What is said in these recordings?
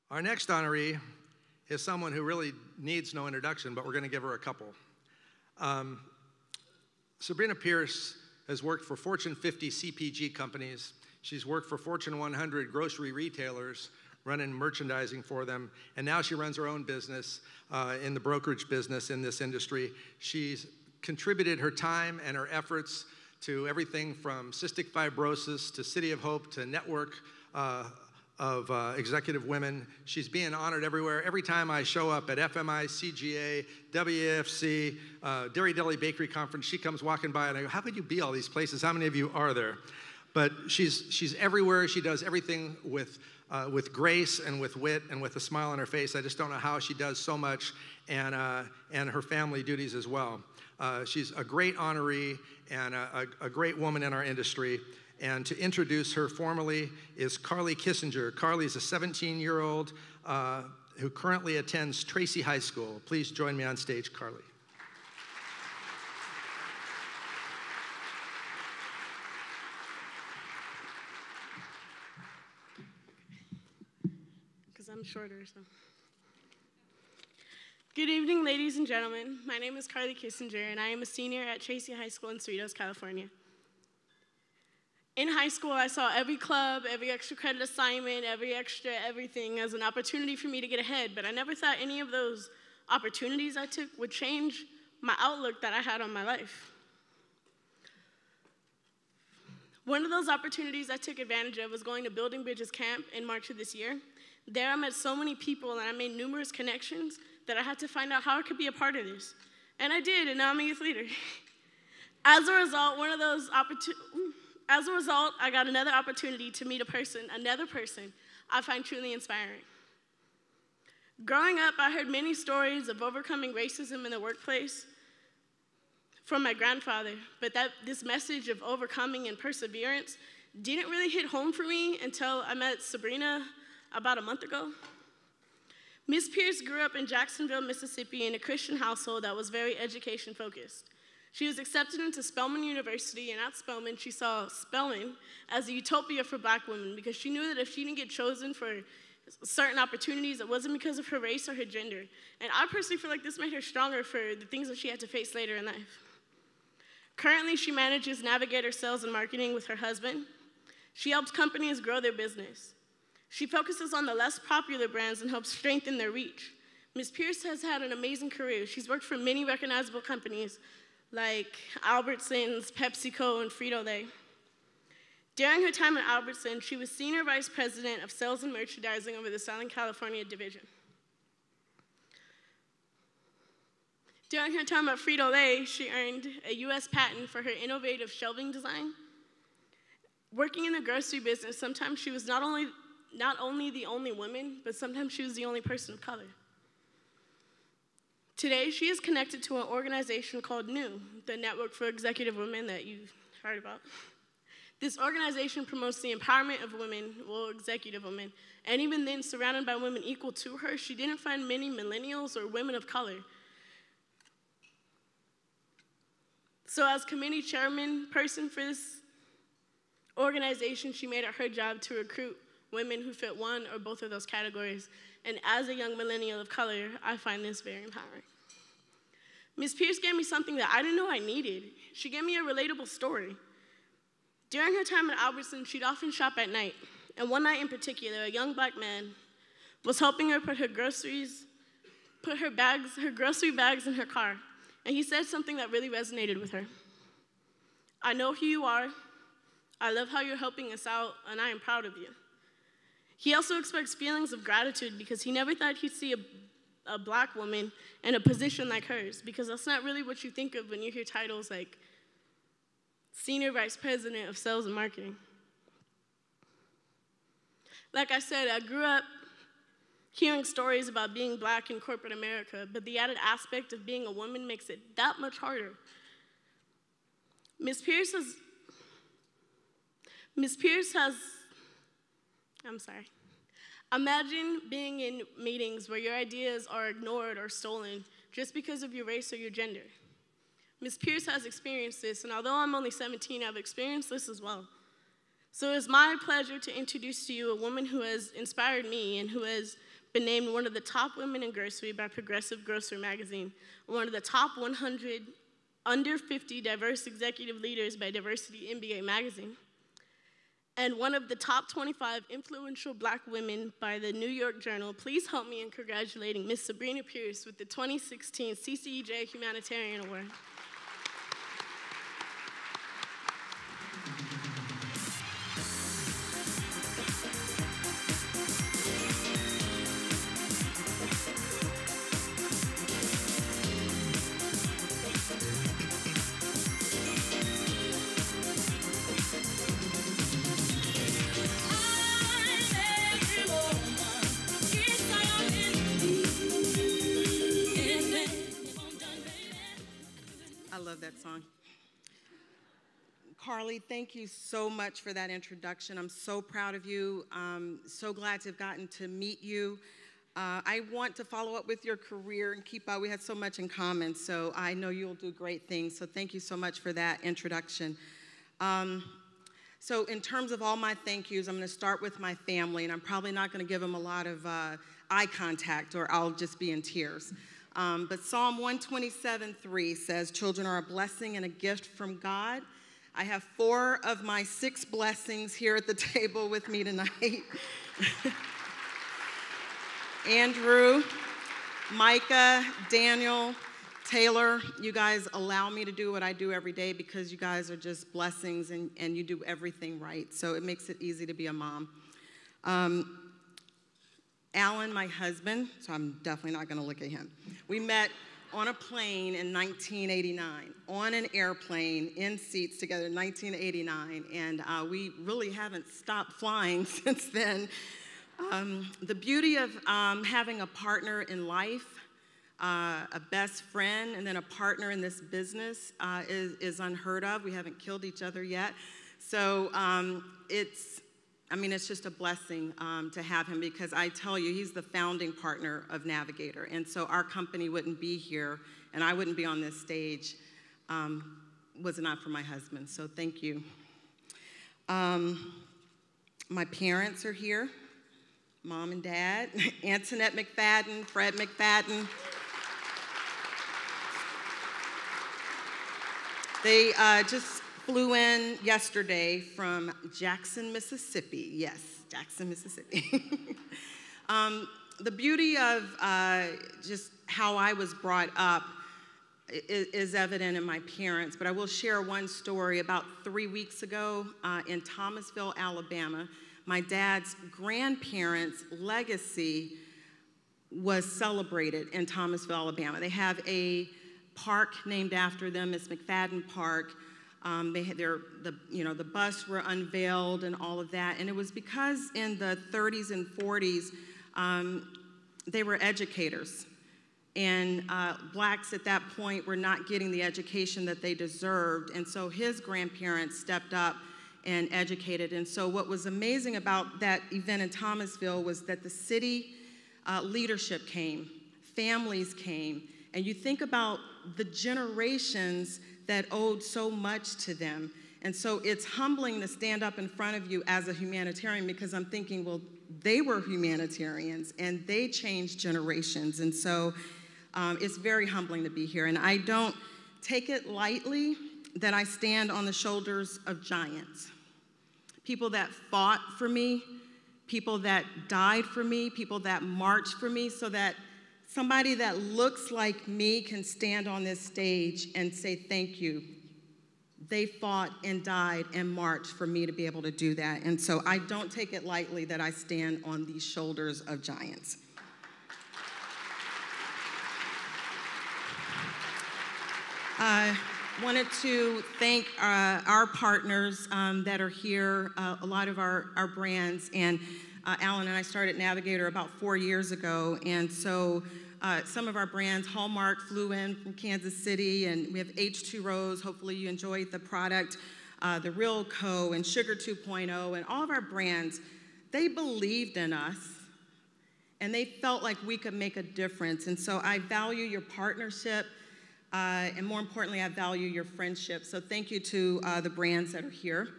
Our next honoree is someone who really needs no introduction, but we're going to give her a couple. Subriana Pierce has worked for Fortune 50 CPG companies. She's worked for Fortune 100 grocery retailers, running merchandising for them, and now she runs her own business in the brokerage business in this industry. She's contributed her time and her efforts to everything from cystic fibrosis to City of Hope to network of executive women. She's being honored everywhere. Every time I show up at FMI, CGA, WAFC, Dairy Deli Bakery Conference, she comes walking by and I go, how could you be all these places? How many of you are there? But she's everywhere. She does everything with grace and with wit and with a smile on her face. I just don't know how she does so much, and her family duties as well. She's a great honoree and a great woman in our industry. And to introduce her formally is Carly Kissinger. Carly is a 17-year-old who currently attends Tracy High School. Please join me on stage, Carly. Because I'm shorter, so. Good evening, ladies and gentlemen. My name is Carly Kissinger, and I am a senior at Tracy High School in Cerritos, California. In high school, I saw every club, every extra credit assignment, everything as an opportunity for me to get ahead, but I never thought any of those opportunities I took would change my outlook that I had on my life. One of those opportunities I took advantage of was going to Building Bridges Camp in March of this year. There I met so many people and I made numerous connections that I had to find out how I could be a part of this. And I did, and now I'm a youth leader. As a result, I got another opportunity to meet another person I find truly inspiring. Growing up, I heard many stories of overcoming racism in the workplace from my grandfather, but this message of overcoming and perseverance didn't really hit home for me until I met Subriana about a month ago. Miss Pierce grew up in Jacksonville, Mississippi in a Christian household that was very education focused. She was accepted into Spelman University, and at Spelman, she saw Spelman as a utopia for Black women because she knew that if she didn't get chosen for certain opportunities, it wasn't because of her race or her gender. And I personally feel like this made her stronger for the things that she had to face later in life. Currently, she manages Navigator Sales and Marketing with her husband. She helps companies grow their business. She focuses on the less popular brands and helps strengthen their reach. Ms. Pierce has had an amazing career. She's worked for many recognizable companies like Albertsons, PepsiCo, and Frito-Lay. During her time at Albertsons, she was Senior Vice President of Sales and Merchandising over the Southern California division. During her time at Frito-Lay, she earned a U.S. patent for her innovative shelving design. Working in the grocery business, sometimes she was not only the only woman, but sometimes she was the only person of color. Today, she is connected to an organization called NEW, the Network for Executive Women that you've heard about. This organization promotes the empowerment of women, well, executive women, and even then, surrounded by women equal to her, she didn't find many millennials or women of color. So as committee chairman person for this organization, she made it her job to recruit women who fit one or both of those categories. And as a young millennial of color, I find this very empowering. Ms. Pierce gave me something that I didn't know I needed. She gave me a relatable story. During her time at Albertsons, she'd often shop at night. And one night in particular, a young Black man was helping her put her grocery bags in her car. And he said something that really resonated with her. "I know who you are. I love how you're helping us out, and I am proud of you." He also expressed feelings of gratitude because he never thought he'd see a Black woman in a position like hers, because that's not really what you think of when you hear titles like Senior Vice President of Sales and Marketing. Like I said, I grew up hearing stories about being Black in corporate America, but the added aspect of being a woman makes it that much harder. Ms. Pierce has Imagine being in meetings where your ideas are ignored or stolen just because of your race or your gender. Ms. Pierce has experienced this, and although I'm only 17, I've experienced this as well. So it's my pleasure to introduce to you a woman who has inspired me and who has been named one of the top women in grocery by Progressive Grocer magazine, one of the top 100 under 50 diverse executive leaders by Diversity MBA magazine, and one of the top 25 influential Black women by the New York Journal. Please help me in congratulating Ms. Subriana Pierce with the 2016 CCEJ Humanitarian Award. I love that song. Carly, thank you so much for that introduction. I'm so proud of you. So glad to have gotten to meet you. I want to follow up with your career and keep up. We had so much in common, so I know you'll do great things. So thank you so much for that introduction. So in terms of all my thank yous, I'm going to start with my family, and I'm probably not going to give them a lot of eye contact, or I'll just be in tears. But Psalm 127:3 says, "Children are a blessing and a gift from God." I have 4 of my 6 blessings here at the table with me tonight. Andrew, Micah, Daniel, Taylor, you guys allow me to do what I do every day because you guys are just blessings and you do everything right. So it makes it easy to be a mom. Alan, my husband, so I'm definitely not going to look at him. We met on a plane in 1989, on an airplane, in seats together in 1989, and we really haven't stopped flying since then. The beauty of having a partner in life, a best friend, and then a partner in this business is unheard of. We haven't killed each other yet. So it's just a blessing to have him, because I tell you, he's the founding partner of Navigator. And so our company wouldn't be here, and I wouldn't be on this stage, was it not for my husband. So thank you. My parents are here, Mom and Dad, Antoinette McFadden, Fred McFadden. They just flew in yesterday from Jackson, Mississippi. Yes, Jackson, Mississippi. The beauty of just how I was brought up is evident in my parents, but I will share one story. About 3 weeks ago in Thomasville, Alabama, my dad's grandparents' legacy was celebrated in Thomasville, Alabama. They have a park named after them, it's McFadden Park. The busts were unveiled and all of that, and it was because in the 30s and 40s, they were educators, and blacks at that point were not getting the education that they deserved, and so his grandparents stepped up and educated. And so what was amazing about that event in Thomasville was that the city leadership came, families came, and you think about the generations that owed so much to them. And so it's humbling to stand up in front of you as a humanitarian, because I'm thinking, well, they were humanitarians and they changed generations. And so it's very humbling to be here. And I don't take it lightly that I stand on the shoulders of giants. People that fought for me, people that died for me, people that marched for me, so that somebody that looks like me can stand on this stage and say thank you. They fought and died and marched for me to be able to do that. And so I don't take it lightly that I stand on these shoulders of giants. I wanted to thank our partners that are here, a lot of our brands, and Alan and I started Navigator about 4 years ago, and so some of our brands, Hallmark flew in from Kansas City, and we have H2Ros, hopefully you enjoyed the product, The Real Co. and Sugar 2.0, and all of our brands, they believed in us, and they felt like we could make a difference. And so I value your partnership, and more importantly, I value your friendship. So thank you to the brands that are here.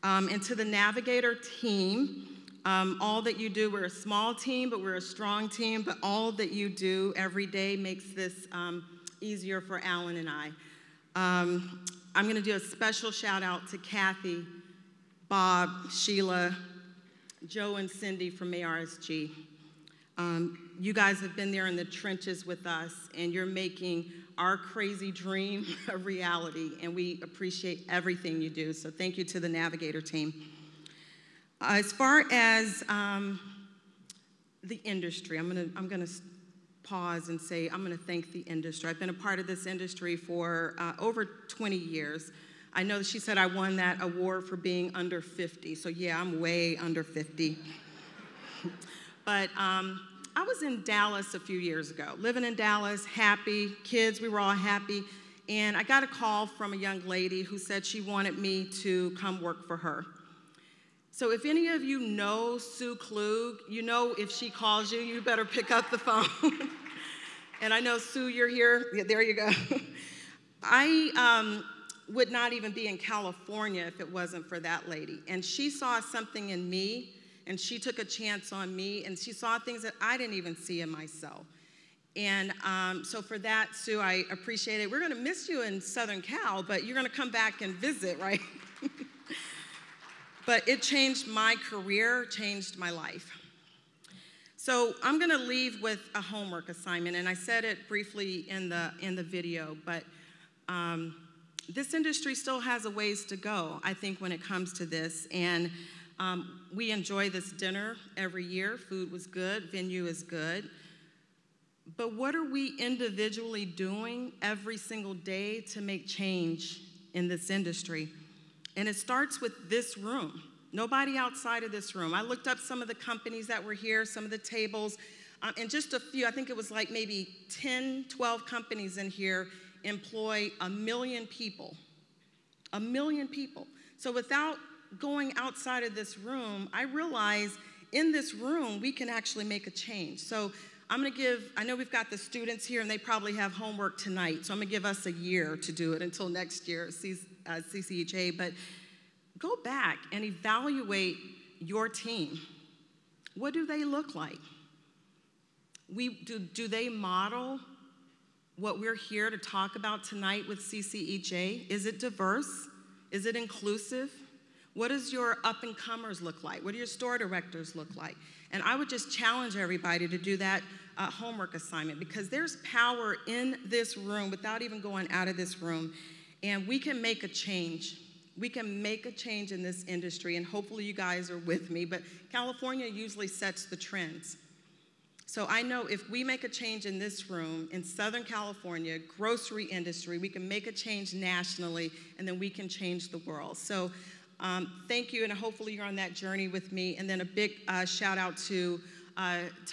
And to the Navigator team, All that you do, we're a small team, but we're a strong team, but all that you do every day makes this easier for Alan and I. I'm going to do a special shout out to Kathy, Bob, Sheila, Joe, and Cindy from ARSG. You guys have been there in the trenches with us, and you're making our crazy dream a reality, and we appreciate everything you do. So thank you to the Navigator team. As far as the industry, I'm gonna pause and say I'm gonna thank the industry. I've been a part of this industry for over 20 years. I know that she said I won that award for being under 50, so yeah, I'm way under 50. But I was in Dallas a few years ago, living in Dallas, happy, kids, we were all happy, and I got a call from a young lady who said she wanted me to come work for her. So if any of you know Sue Klug, you know if she calls you, you better pick up the phone. And I know, Sue, you're here. Yeah, there you go. I would not even be in California if it wasn't for that lady. And she saw something in me, and she took a chance on me, and she saw things that I didn't even see in myself. And so for that, Sue, I appreciate it. We're gonna miss you in Southern Cal, but you're gonna come back and visit, right? But it changed my career, changed my life. So I'm gonna leave with a homework assignment, and I said it briefly in the video, but this industry still has a ways to go, I think, when it comes to this. And we enjoy this dinner every year. Food was good, venue is good. But what are we individually doing every single day to make change in this industry? And it starts with this room. Nobody outside of this room. I looked up some of the companies that were here, some of the tables, and just a few, I think it was like maybe 10, 12 companies in here employ 1 million people. 1 million people. So without going outside of this room, I realize in this room we can actually make a change. So I'm gonna give, I know we've got the students here and they probably have homework tonight, so I'm gonna give us a year to do it until next year, CCHA, but go back and evaluate your team. What do they look like? Do they model what we're here to talk about tonight with CCEJ? Is it diverse? Is it inclusive? What does your up-and-comers look like? What do your store directors look like? And I would just challenge everybody to do that homework assignment, because there's power in this room without even going out of this room, and we can make a change. We can make a change in this industry, and hopefully you guys are with me, but California usually sets the trends. So I know if we make a change in this room, in Southern California, grocery industry, we can make a change nationally, and then we can change the world. So thank you, and hopefully you're on that journey with me. And then a big shout out to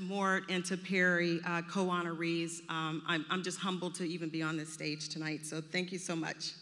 Mort and to Perry, co-honorees. I'm just humbled to even be on this stage tonight, so thank you so much.